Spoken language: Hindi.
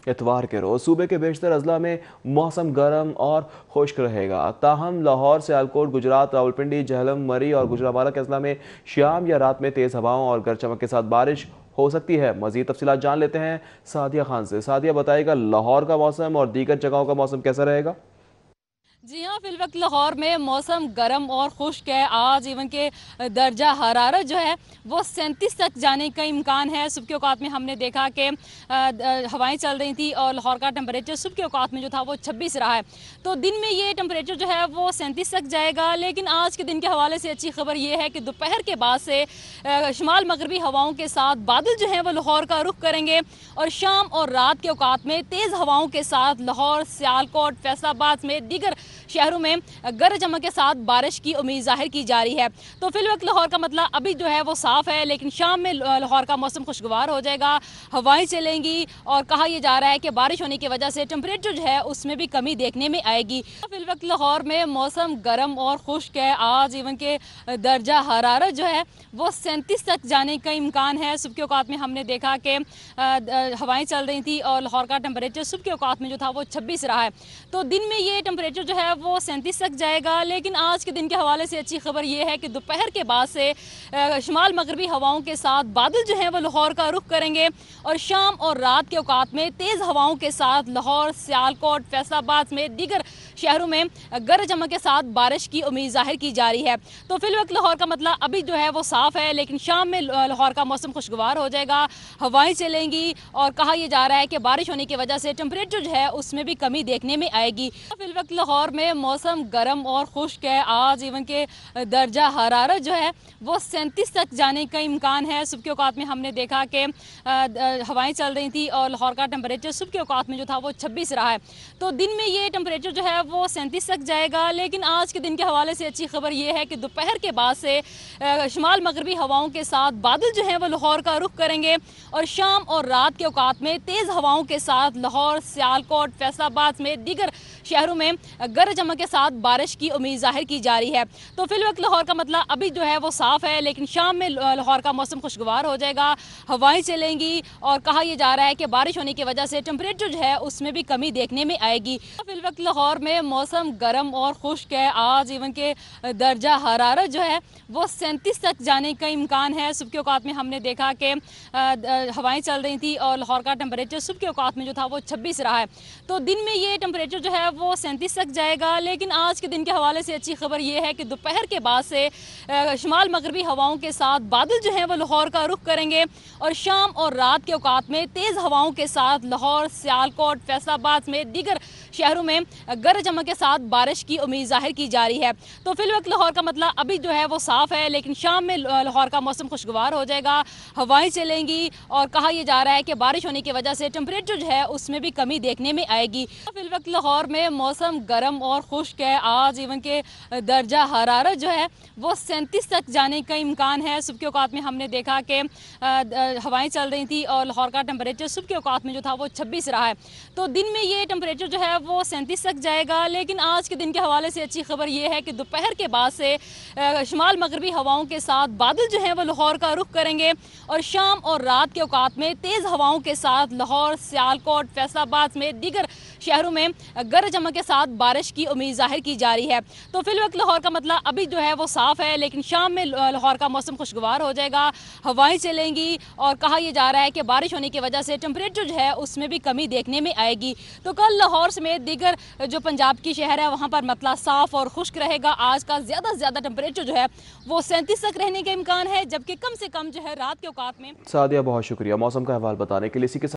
इतवार के रोज सूबे के बेशतर अजला में मौसम गर्म और खुश्क रहेगा। ताहम लाहौर, सियालकोट, गुजरात, रावलपिंडी, झेलम, मरी और गुजरावाला के अजला में शाम या रात में तेज हवाओं और गरज चमक के साथ बारिश हो सकती है। मजीद तफसीलात जान लेते हैं सादिया खान से। सादिया, बताएगा लाहौर का मौसम और दीगर जगहों का मौसम कैसा रहेगा? जी हाँ, फिल वक्त लाहौर में मौसम गर्म और खुश्क है। आज इवन के दर्जा हरारत जो है वो 37 तक जाने का इम्कान है। सुबह के औकात में हमने देखा कि हवाएं चल रही थी और लाहौर का टेम्परेचर सुबह के औकात में जो था वो 26 रहा है। तो दिन में ये टेम्परेचर जो है वो 37 तक जाएगा। लेकिन आज के दिन के हवाले से अच्छी खबर ये है कि दोपहर के बाद से शुमाल मगरबी हवाओं के साथ बादल जो हैं वो लाहौर का रुख करेंगे और शाम और रात के औकात में तेज़ हवाओं के साथ लाहौर, सियालकोट, फैसलाबाद में दीगर शहरों में गरज चमक के साथ बारिश की उम्मीद जाहिर की जा रही है। तो फिल वक्त लाहौर का मतलब अभी जो है वो साफ है, लेकिन शाम में लाहौर का मौसम खुशगवार हो जाएगा, हवाएं चलेंगी और कहा यह जा रहा है कि बारिश होने की वजह से टेम्परेचर जो है उसमें भी कमी देखने में आएगी। फिल वक्त लाहौर में मौसम गर्म और खुश्क है। आज इवन के दर्जा हरारत जो है वो 37 तक जाने का इम्कान है। सुबह के औकात में हमने देखा कि हवाएं चल रही थी और लाहौर का टेम्परेचर सुबह के औकात में जो था वो 26 रहा है। तो दिन में ये टेम्परेचर जो है वो 37 तक जाएगा। लेकिन आज के दिन के हवाले से अच्छी खबर ये है कि दोपहर के बाद से शुमाल मगरबी हवाओं के साथ बादल जो हैं वो लाहौर का रुख करेंगे और शाम और रात के औकात में तेज़ हवाओं के साथ लाहौर, सियालकोट, फैसलाबाद में दीगर शहरों में गरज चमक के साथ बारिश की उम्मीद जाहिर की जा रही है। तो फिल वक्त लाहौर का मतलब अभी जो है वो साफ है, लेकिन शाम में लाहौर का मौसम खुशगवार हो जाएगा, हवाएं चलेंगी और कहा यह जा रहा है कि बारिश होने की वजह से टेम्परेचर जो है उसमें भी कमी देखने में आएगी। फिल वक्त लाहौर में मौसम गर्म और खुश्क है। आज इवन के दर्जा हरारत जो है वो 37 तक जाने का इम्कान है। सुबह के औकात में हमने देखा कि हवाएं चल रही थी और लाहौर का टेम्परेचर सुबह के औकात में जो था वो 26 रहा है। तो दिन में ये टेम्परेचर जो है वो 37 तक जाएगा। लेकिन आज के दिन के हवाले से अच्छी खबर ये है कि दोपहर के बाद से शुमाल मगरबी हवाओं के साथ बादल जो हैं वो लाहौर का रुख करेंगे और शाम और रात के औकात में तेज़ हवाओं के साथ लाहौर, सियालकोट, फैसलाबाद में दीगर शहरों में गरज चमक के साथ बारिश की उम्मीद जाहिर की जा रही है। तो फिल वक्त लाहौर का मतलब अभी जो है वो साफ है, लेकिन शाम में लाहौर का मौसम खुशगवार हो जाएगा, हवाएं चलेंगी और कहा यह जा रहा है कि बारिश होने की वजह से टेम्परेचर जो है उसमें भी कमी देखने में आएगी। फिल वक्त लाहौर में मौसम गर्म और खुश्क है। आज इवन के दर्जा हरारत जो है वो 37 तक जाने का इम्कान है। सुबह के औकात में हमने देखा कि हवाएं चल रही थी और लाहौर का टेम्परेचर सुबह के औकात में जो था वो 26 रहा है। तो दिन में ये टेम्परेचर जो है वो 37 तक जाएगा। लेकिन आज के दिन के हवाले से अच्छी खबर ये है कि दोपहर के बाद से शुमाल मगरबी हवाओं के साथ बादल जो हैं वो लाहौर का रुख करेंगे और शाम और रात के औकात में तेज़ हवाओं के साथ लाहौर, सियालकोट, फैसलाबाद में दीगर शहरों में गरज चमक के साथ बारिश की उम्मीद जाहिर की जा रही है। तो फिल वक्त लाहौर का मतलब अभी जो है वो साफ है, लेकिन शाम में लाहौर का मौसम खुशगवार हो जाएगा, हवाएं चलेंगी और कहा यह जा रहा है कि बारिश होने की वजह से टेम्परेचर जो है उसमें भी कमी देखने में आएगी। फिल वक्त लाहौर में मौसम गर्म और खुश्क है। आज इवन के दर्जा हरारत जो है वो 37 तक जाने का इम्कान है। सुबह के औकात में हमने देखा कि हवाएं चल रही थी और लाहौर का टेम्परेचर सुबह के औकात में जो था वो 26 रहा है। तो दिन में ये टेम्परेचर जो है वो 37 तक जाएगा। लेकिन आज के दिन के हवाले से अच्छी खबर ये है कि दोपहर के बाद से शुमाल मगरबी हवाओं के साथ बादल जो हैं वो लाहौर का रुख करेंगे और शाम और रात के औकात में तेज़ हवाओं के साथ लाहौर, सियालकोट, फैसलाबाद में दीगर शहरों में गरज चमक के साथ बारिश की उम्मीद जाहिर की जा रही है। तो फिल वक्त लाहौर का मतलब अभी जो है वो साफ है, लेकिन शाम में लाहौर का मौसम खुशगवार हो जाएगा, हवाएं चलेंगी और कहा यह जा रहा है कि बारिश होने की वजह से टेम्परेचर जो है उसमें भी कमी देखने में आएगी। तो कल लाहौर समेत दीगर जो पंजाब की शहर है वहाँ पर मतलब साफ और खुश्क रहेगा। आज का ज़्यादा से ज़्यादा टेम्परेचर जो है वो 37 तक रहने का इम्कान है, जबकि कम से कम जो है रात के औकात में। सादिया, बहुत शुक्रिया मौसम का अहवाल बताने के लिए। इसी के